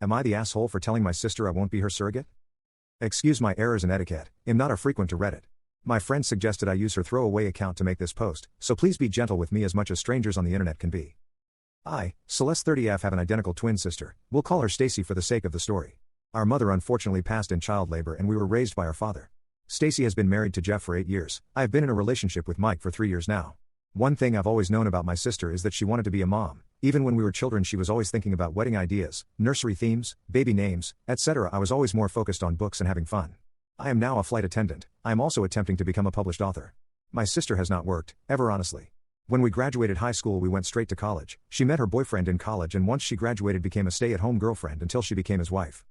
Am I the asshole for telling my sister I won't be her surrogate? Excuse my errors in etiquette, I'm not a frequent to Reddit. My friend suggested I use her throwaway account to make this post, so please be gentle with me as much as strangers on the internet can be. I, Celeste 30F, have an identical twin sister. We'll call her Stacy for the sake of the story. Our mother unfortunately passed in child labor and we were raised by our father. Stacy has been married to Jeff for 8 years. I have been in a relationship with Mike for 3 years now. One thing I've always known about my sister is that she wanted to be a mom. Even when we were children, she was always thinking about wedding ideas, nursery themes, baby names, etc. I was always more focused on books and having fun. I am now a flight attendant. I am also attempting to become a published author. My sister has not worked, ever honestly. When we graduated high school, we went straight to college. She met her boyfriend in college and once she graduated became a stay-at-home girlfriend until she became his wife.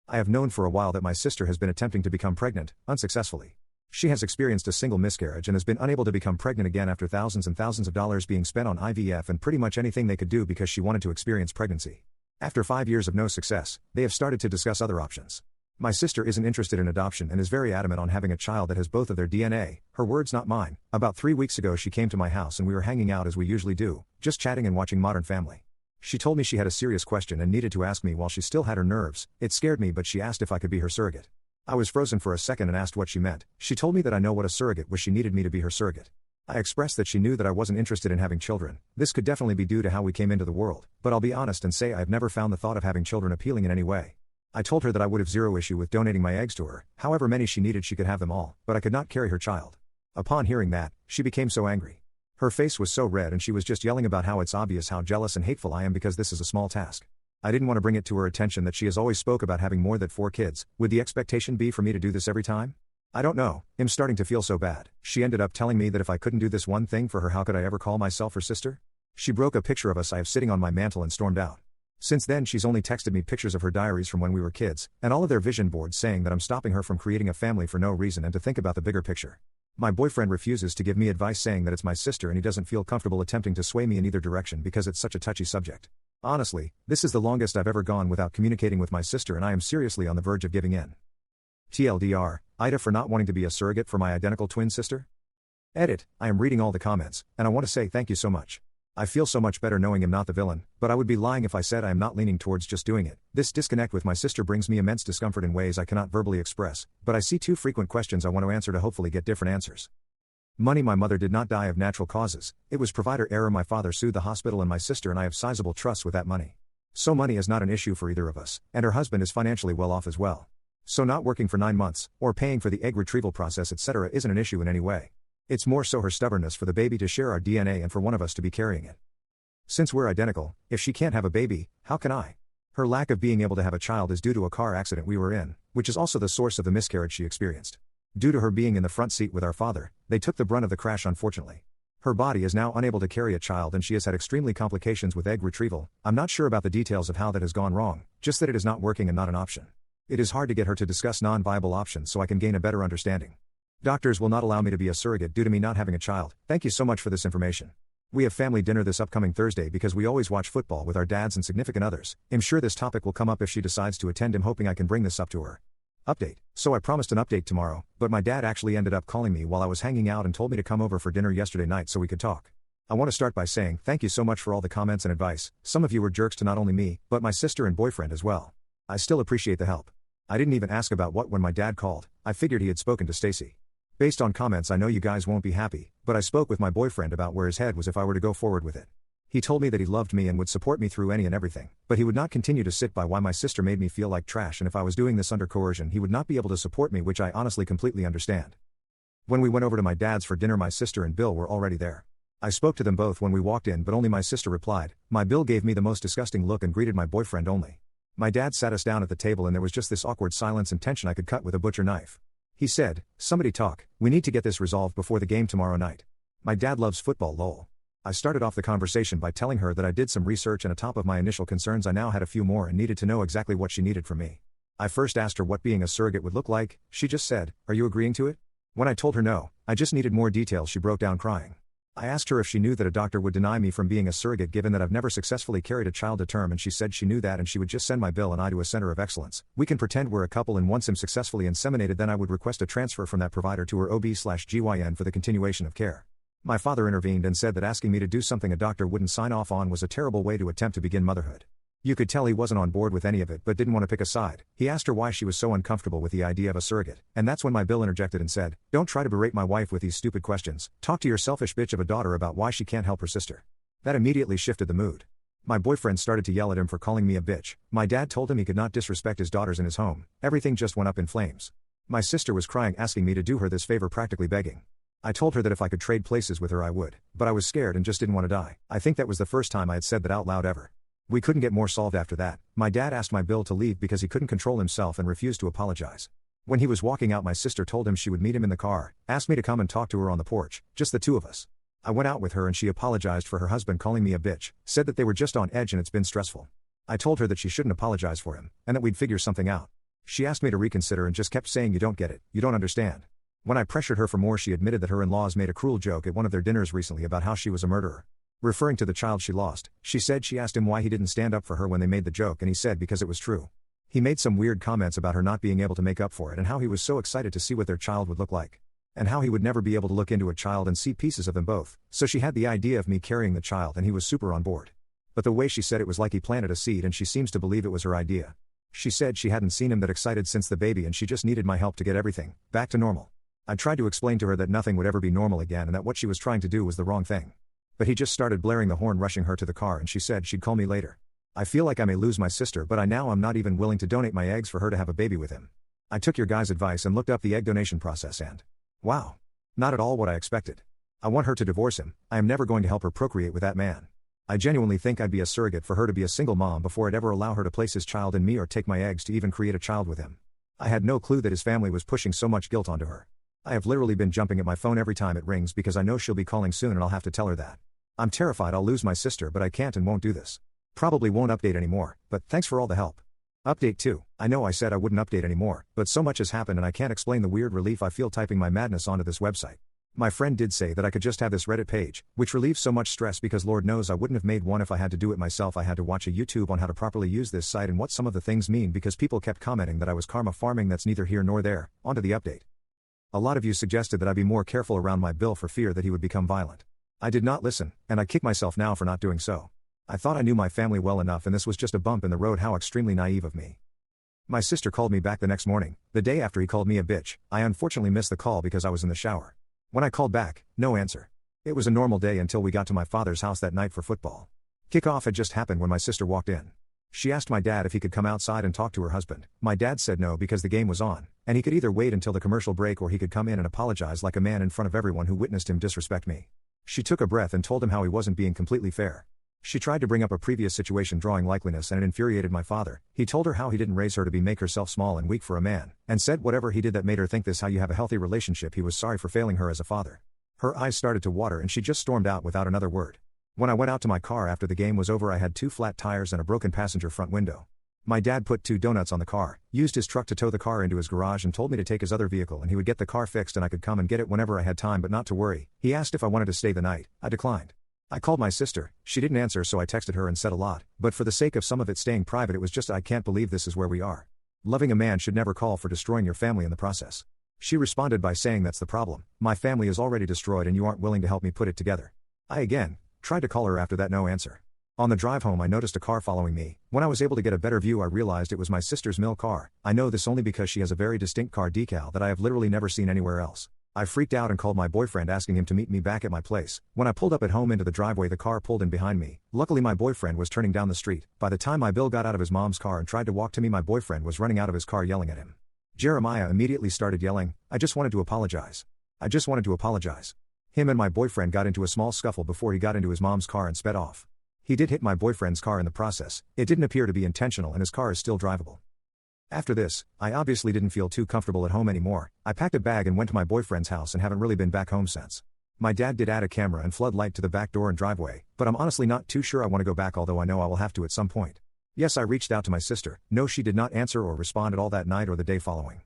I have known for a while that my sister has been attempting to become pregnant, unsuccessfully. She has experienced a single miscarriage and has been unable to become pregnant again after thousands and thousands of dollars being spent on IVF and pretty much anything they could do because she wanted to experience pregnancy. After 5 years of no success, they have started to discuss other options. My sister isn't interested in adoption and is very adamant on having a child that has both of their DNA, her words not mine. About 3 weeks ago she came to my house and we were hanging out as we usually do, just chatting and watching Modern Family. She told me she had a serious question and needed to ask me while she still had her nerves. It scared me, but she asked if I could be her surrogate. I was frozen for a second and asked what she meant. She told me that I know what a surrogate was. She needed me to be her surrogate. I expressed that she knew that I wasn't interested in having children. This could definitely be due to how we came into the world, but I'll be honest and say I've never found the thought of having children appealing in any way. I told her that I would have zero issue with donating my eggs to her, however many she needed she could have them all, but I could not carry her child. Upon hearing that, she became so angry. Her face was so red and she was just yelling about how it's obvious how jealous and hateful I am because this is a small task. I didn't want to bring it to her attention that she has always spoke about having more than 4 kids. Would the expectation be for me to do this every time? I don't know, I'm starting to feel so bad. She ended up telling me that if I couldn't do this one thing for her, how could I ever call myself her sister? She broke a picture of us I have sitting on my mantle and stormed out. Since then she's only texted me pictures of her diaries from when we were kids, and all of their vision boards saying that I'm stopping her from creating a family for no reason and to think about the bigger picture. My boyfriend refuses to give me advice, saying that it's my sister and he doesn't feel comfortable attempting to sway me in either direction because it's such a touchy subject. Honestly, this is the longest I've ever gone without communicating with my sister and I am seriously on the verge of giving in. TLDR, AITA for not wanting to be a surrogate for my identical twin sister? Edit, I am reading all the comments, and I want to say thank you so much. I feel so much better knowing I'm not the villain, but I would be lying if I said I am not leaning towards just doing it. This disconnect with my sister brings me immense discomfort in ways I cannot verbally express, but I see 2 frequent questions I want to answer to hopefully get different answers. Money. My mother did not die of natural causes, it was provider error. My father sued the hospital and my sister and I have sizable trusts with that money. So money is not an issue for either of us, and her husband is financially well off as well. So not working for 9 months, or paying for the egg retrieval process etc. isn't an issue in any way. It's more so her stubbornness for the baby to share our DNA and for one of us to be carrying it. Since we're identical, if she can't have a baby, how can I? Her lack of being able to have a child is due to a car accident we were in, which is also the source of the miscarriage she experienced. Due to her being in the front seat with our father, they took the brunt of the crash unfortunately. Her body is now unable to carry a child and she has had extremely complications with egg retrieval. I'm not sure about the details of how that has gone wrong, just that it is not working and not an option. It is hard to get her to discuss non-viable options so I can gain a better understanding. Doctors will not allow me to be a surrogate due to me not having a child. Thank you so much for this information. We have family dinner this upcoming Thursday because we always watch football with our dads and significant others. I'm sure this topic will come up if she decides to attend. I'm hoping I can bring this up to her. Update. So I promised an update tomorrow, but my dad actually ended up calling me while I was hanging out and told me to come over for dinner yesterday night so we could talk. I want to start by saying thank you so much for all the comments and advice. Some of you were jerks to not only me, but my sister and boyfriend as well. I still appreciate the help. I didn't even ask about what when my dad called. I figured he had spoken to Stacy. Based on comments I know you guys won't be happy, but I spoke with my boyfriend about where his head was if I were to go forward with it. He told me that he loved me and would support me through any and everything, but he would not continue to sit by why my sister made me feel like trash, and if I was doing this under coercion he would not be able to support me, which I honestly completely understand. When we went over to my dad's for dinner, my sister and Bill were already there. I spoke to them both when we walked in, but only my sister replied. My Bill gave me the most disgusting look and greeted my boyfriend only. My dad sat us down at the table and there was just this awkward silence and tension I could cut with a butcher knife. He said, "Somebody talk, we need to get this resolved before the game tomorrow night. My dad loves football, lol." I started off the conversation by telling her that I did some research and atop of my initial concerns I now had a few more and needed to know exactly what she needed from me. I first asked her what being a surrogate would look like. She just said, "Are you agreeing to it?" When I told her no, I just needed more details, she broke down crying. I asked her if she knew that a doctor would deny me from being a surrogate given that I've never successfully carried a child to term, and she said she knew that and she would just send my Bill and I to a center of excellence. We can pretend we're a couple, and once I'm successfully inseminated then I would request a transfer from that provider to her OB/GYN for the continuation of care. My father intervened and said that asking me to do something a doctor wouldn't sign off on was a terrible way to attempt to begin motherhood. You could tell he wasn't on board with any of it but didn't want to pick a side. He asked her why she was so uncomfortable with the idea of a surrogate, and that's when my Bill interjected and said, "Don't try to berate my wife with these stupid questions, talk to your selfish bitch of a daughter about why she can't help her sister." That immediately shifted the mood. My boyfriend started to yell at him for calling me a bitch. My dad told him he could not disrespect his daughters in his home. Everything just went up in flames. My sister was crying, asking me to do her this favor, practically begging. I told her that if I could trade places with her I would, but I was scared and just didn't want to die. I think that was the first time I had said that out loud ever. We couldn't get more solved after that. My dad asked my Bill to leave because he couldn't control himself and refused to apologize. When he was walking out, my sister told him she would meet him in the car, asked me to come and talk to her on the porch, just the two of us. I went out with her and she apologized for her husband calling me a bitch, said that they were just on edge and it's been stressful. I told her that she shouldn't apologize for him, and that we'd figure something out. She asked me to reconsider and just kept saying, "You don't get it, you don't understand." When I pressured her for more, she admitted that her in-laws made a cruel joke at one of their dinners recently about how she was a murderer. Referring to the child she lost, she said she asked him why he didn't stand up for her when they made the joke, and he said because it was true. He made some weird comments about her not being able to make up for it and how he was so excited to see what their child would look like. And how he would never be able to look into a child and see pieces of them both, so she had the idea of me carrying the child and he was super on board. But the way she said it was like he planted a seed and she seems to believe it was her idea. She said she hadn't seen him that excited since the baby and she just needed my help to get everything back to normal. I tried to explain to her that nothing would ever be normal again and that what she was trying to do was the wrong thing. But he just started blaring the horn, rushing her to the car, and she said she'd call me later. I feel like I may lose my sister, but I'm not even willing to donate my eggs for her to have a baby with him. I took your guys' advice and looked up the egg donation process and wow. Not at all what I expected. I want her to divorce him. I am never going to help her procreate with that man. I genuinely think I'd be a surrogate for her to be a single mom before I'd ever allow her to place his child in me or take my eggs to even create a child with him. I had no clue that his family was pushing so much guilt onto her. I have literally been jumping at my phone every time it rings because I know she'll be calling soon and I'll have to tell her that. I'm terrified I'll lose my sister, but I can't and won't do this. Probably won't update anymore, but thanks for all the help. Update 2. I know I said I wouldn't update anymore, but so much has happened and I can't explain the weird relief I feel typing my madness onto this website. My friend did say that I could just have this Reddit page, which relieves so much stress because Lord knows I wouldn't have made one if I had to do it myself. I had to watch a YouTube on how to properly use this site and what some of the things mean because people kept commenting that I was karma farming. That's neither here nor there. Onto the update. A lot of you suggested that I be more careful around my Bill for fear that he would become violent. I did not listen, and I kick myself now for not doing so. I thought I knew my family well enough and this was just a bump in the road. How extremely naive of me. My sister called me back the next morning, the day after he called me a bitch. I unfortunately missed the call because I was in the shower. When I called back, no answer. It was a normal day until we got to my father's house that night for football. Kickoff had just happened when my sister walked in. She asked my dad if he could come outside and talk to her husband. My dad said no because the game was on, and he could either wait until the commercial break or he could come in and apologize like a man in front of everyone who witnessed him disrespect me. She took a breath and told him how he wasn't being completely fair. She tried to bring up a previous situation drawing likeliness and it infuriated my father. He told her how he didn't raise her to make herself small and weak for a man, and said whatever he did that made her think this how you have a healthy relationship. He was sorry for failing her as a father. Her eyes started to water and she just stormed out without another word. When I went out to my car after the game was over, I had 2 flat tires and a broken passenger front window. My dad put 2 donuts on the car, used his truck to tow the car into his garage and told me to take his other vehicle and he would get the car fixed and I could come and get it whenever I had time, but not to worry. He asked if I wanted to stay the night. I declined. I called my sister. She didn't answer, so I texted her and said a lot, but for the sake of some of it staying private, it was just I can't believe this is where we are. Loving a man should never call for destroying your family in the process. She responded by saying that's the problem. My family is already destroyed and you aren't willing to help me put it together. I again tried to call her after that, no answer. On the drive home I noticed a car following me. When I was able to get a better view I realized it was my sister's mill car. I know this only because she has a very distinct car decal that I have literally never seen anywhere else. I freaked out and called my boyfriend asking him to meet me back at my place. When I pulled up at home into the driveway, the car pulled in behind me. Luckily my boyfriend was turning down the street. By the time my Bill got out of his mom's car and tried to walk to me, my boyfriend was running out of his car yelling at him. Jeremiah immediately started yelling, "I just wanted to apologize. I just wanted to apologize." Him and my boyfriend got into a small scuffle before he got into his mom's car and sped off. He did hit my boyfriend's car in the process. It didn't appear to be intentional and his car is still drivable. After this, I obviously didn't feel too comfortable at home anymore. I packed a bag and went to my boyfriend's house and haven't really been back home since. My dad did add a camera and floodlight to the back door and driveway, but I'm honestly not too sure I want to go back, although I know I will have to at some point. Yes, I reached out to my sister. No, she did not answer or respond at all that night or the day following.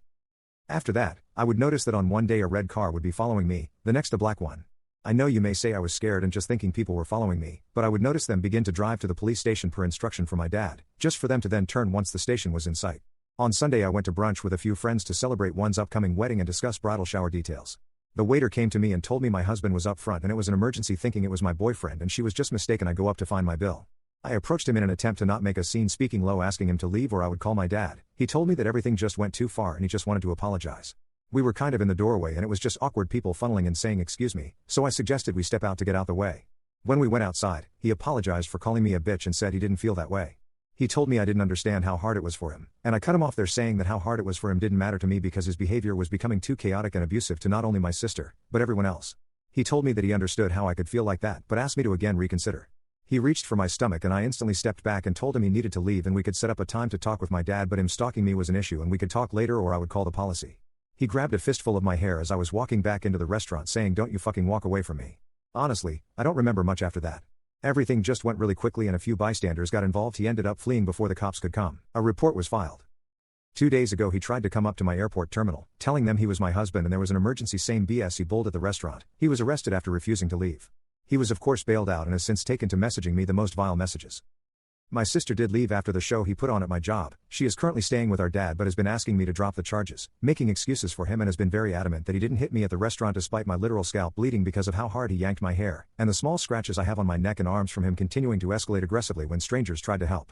After that, I would notice that on one day a red car would be following me, the next a black one. I know you may say I was scared and just thinking people were following me, but I would notice them begin to drive to the police station per instruction from my dad, just for them to then turn once the station was in sight. On Sunday I went to brunch with a few friends to celebrate one's upcoming wedding and discuss bridal shower details. The waiter came to me and told me my husband was up front and it was an emergency, thinking it was my boyfriend and she was just mistaken. I go up to find my Bill. I approached him in an attempt to not make a scene, speaking low, asking him to leave or I would call my dad. He told me that everything just went too far and he just wanted to apologize. We were kind of in the doorway and it was just awkward people funneling and saying excuse me, so I suggested we step out to get out the way. When we went outside, he apologized for calling me a bitch and said he didn't feel that way. He told me I didn't understand how hard it was for him, and I cut him off there saying that how hard it was for him didn't matter to me because his behavior was becoming too chaotic and abusive to not only my sister, but everyone else. He told me that he understood how I could feel like that but asked me to again reconsider. He reached for my stomach and I instantly stepped back and told him he needed to leave and we could set up a time to talk with my dad, but him stalking me was an issue and we could talk later or I would call the policy. He grabbed a fistful of my hair as I was walking back into the restaurant saying, "Don't you fucking walk away from me." Honestly, I don't remember much after that. Everything just went really quickly and a few bystanders got involved. He ended up fleeing before the cops could come. A report was filed. 2 days ago he tried to come up to my airport terminal, telling them he was my husband and there was an emergency. Same BS. He bowled at the restaurant. He was arrested after refusing to leave. He was of course bailed out and has since taken to messaging me the most vile messages. My sister did leave after the show he put on at my job. She is currently staying with our dad but has been asking me to drop the charges, making excuses for him, and has been very adamant that he didn't hit me at the restaurant despite my literal scalp bleeding because of how hard he yanked my hair, and the small scratches I have on my neck and arms from him continuing to escalate aggressively when strangers tried to help.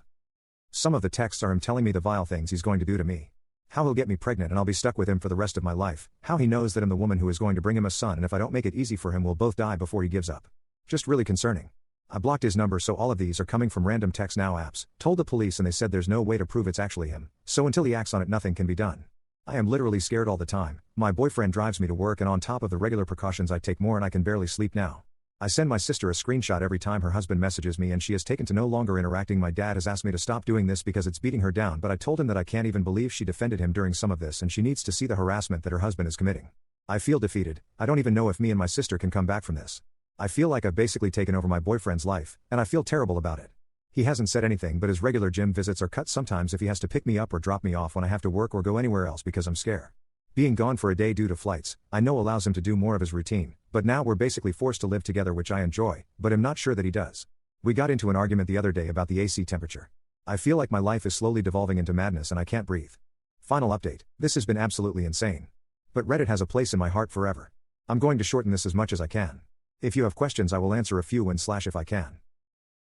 Some of the texts are him telling me the vile things he's going to do to me. How he'll get me pregnant and I'll be stuck with him for the rest of my life. How he knows that I'm the woman who is going to bring him a son, and if I don't make it easy for him we'll both die before he gives up. Just really concerning. I blocked his number, so all of these are coming from random text now apps. Told the police and they said there's no way to prove it's actually him, so until he acts on it nothing can be done. I am literally scared all the time. My boyfriend drives me to work and on top of the regular precautions I take more and I can barely sleep now. I send my sister a screenshot every time her husband messages me and she has taken to no longer interacting. My dad has asked me to stop doing this because it's beating her down, but I told him that I can't even believe she defended him during some of this and she needs to see the harassment that her husband is committing. I feel defeated. I don't even know if me and my sister can come back from this. I feel like I've basically taken over my boyfriend's life, and I feel terrible about it. He hasn't said anything but his regular gym visits are cut sometimes if he has to pick me up or drop me off when I have to work or go anywhere else because I'm scared. Being gone for a day due to flights, I know allows him to do more of his routine, but now we're basically forced to live together, which I enjoy, but I'm not sure that he does. We got into an argument the other day about the AC temperature. I feel like my life is slowly devolving into madness and I can't breathe. Final update, this has been absolutely insane. But Reddit has a place in my heart forever. I'm going to shorten this as much as I can. If you have questions I will answer a few if I can.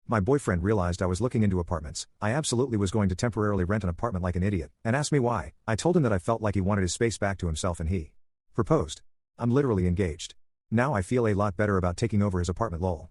My boyfriend realized I was looking into apartments. I absolutely was going to temporarily rent an apartment like an idiot, and asked me why. I told him that I felt like he wanted his space back to himself and he proposed. I'm literally engaged. Now I feel a lot better about taking over his apartment lol.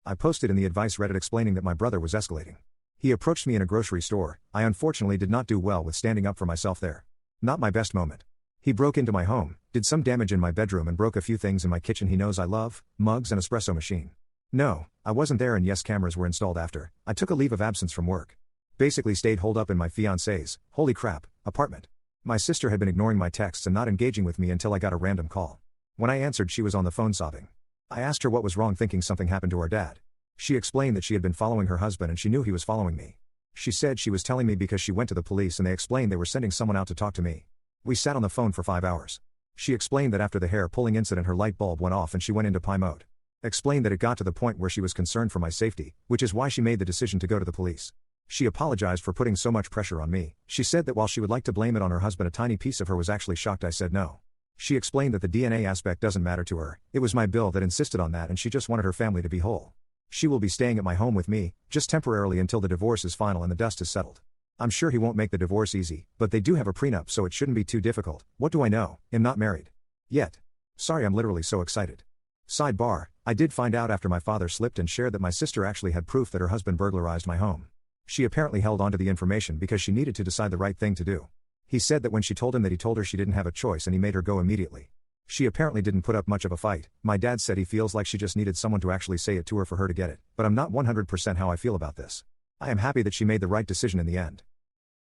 I posted in the advice Reddit explaining that my brother was escalating. He approached me in a grocery store. I unfortunately did not do well with standing up for myself there. Not my best moment. He broke into my home, did some damage in my bedroom and broke a few things in my kitchen he knows I love, mugs and espresso machine. No, I wasn't there and yes, cameras were installed after. I took a leave of absence from work. Basically stayed holed up in my fiancé's, holy crap, apartment. My sister had been ignoring my texts and not engaging with me until I got a random call. When I answered she was on the phone sobbing. I asked her what was wrong, thinking something happened to our dad. She explained that she had been following her husband and she knew he was following me. She said she was telling me because she went to the police and they explained they were sending someone out to talk to me. We sat on the phone for 5 hours. She explained that after the hair pulling incident her light bulb went off and she went into pie mode. Explained that it got to the point where she was concerned for my safety, which is why she made the decision to go to the police. She apologized for putting so much pressure on me. She said that while she would like to blame it on her husband, a tiny piece of her was actually shocked I said no. She explained that the DNA aspect doesn't matter to her. It was my bill that insisted on that and she just wanted her family to be whole. She will be staying at my home with me, just temporarily until the divorce is final and the dust is settled. I'm sure he won't make the divorce easy, but they do have a prenup so it shouldn't be too difficult. What do I know? I'm not married. Yet. Sorry, I'm literally so excited. Sidebar, I did find out after my father slipped and shared that my sister actually had proof that her husband burglarized my home. She apparently held onto the information because she needed to decide the right thing to do. He said that when she told him that he told her she didn't have a choice and he made her go immediately. She apparently didn't put up much of a fight. My dad said he feels like she just needed someone to actually say it to her for her to get it, but I'm not 100% how I feel about this. I am happy that she made the right decision in the end.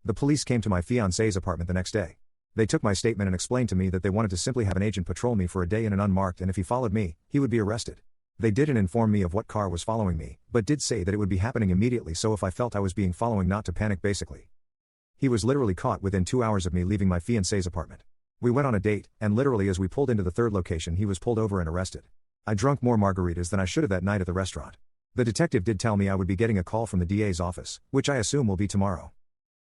The police came to my fiancé's apartment the next day. They took my statement and explained to me that they wanted to simply have an agent patrol me for a day in an unmarked, and if he followed me, he would be arrested. They didn't inform me of what car was following me, but did say that it would be happening immediately, so if I felt I was being followed not to panic basically. He was literally caught within 2 hours of me leaving my fiancé's apartment. We went on a date, and literally as we pulled into the third location he was pulled over and arrested. I drank more margaritas than I should have that night at the restaurant. The detective did tell me I would be getting a call from the DA's office, which I assume will be tomorrow.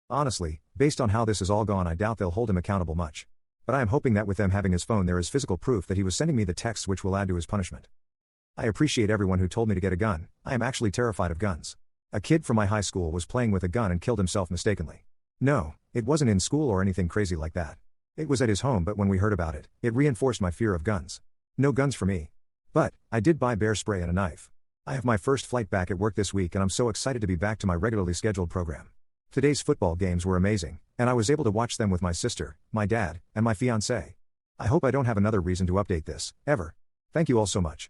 Honestly, based on how this has all gone, I doubt they'll hold him accountable much. But I am hoping that with them having his phone there is physical proof that he was sending me the texts, which will add to his punishment. I appreciate everyone who told me to get a gun. I am actually terrified of guns. A kid from my high school was playing with a gun and killed himself mistakenly. No, it wasn't in school or anything crazy like that. It was at his home, but when we heard about it, it reinforced my fear of guns. No guns for me. But, I did buy bear spray and a knife. I have my first flight back at work this week and I'm so excited to be back to my regularly scheduled program. Today's football games were amazing, and I was able to watch them with my sister, my dad, and my fiancé. I hope I don't have another reason to update this, ever. Thank you all so much.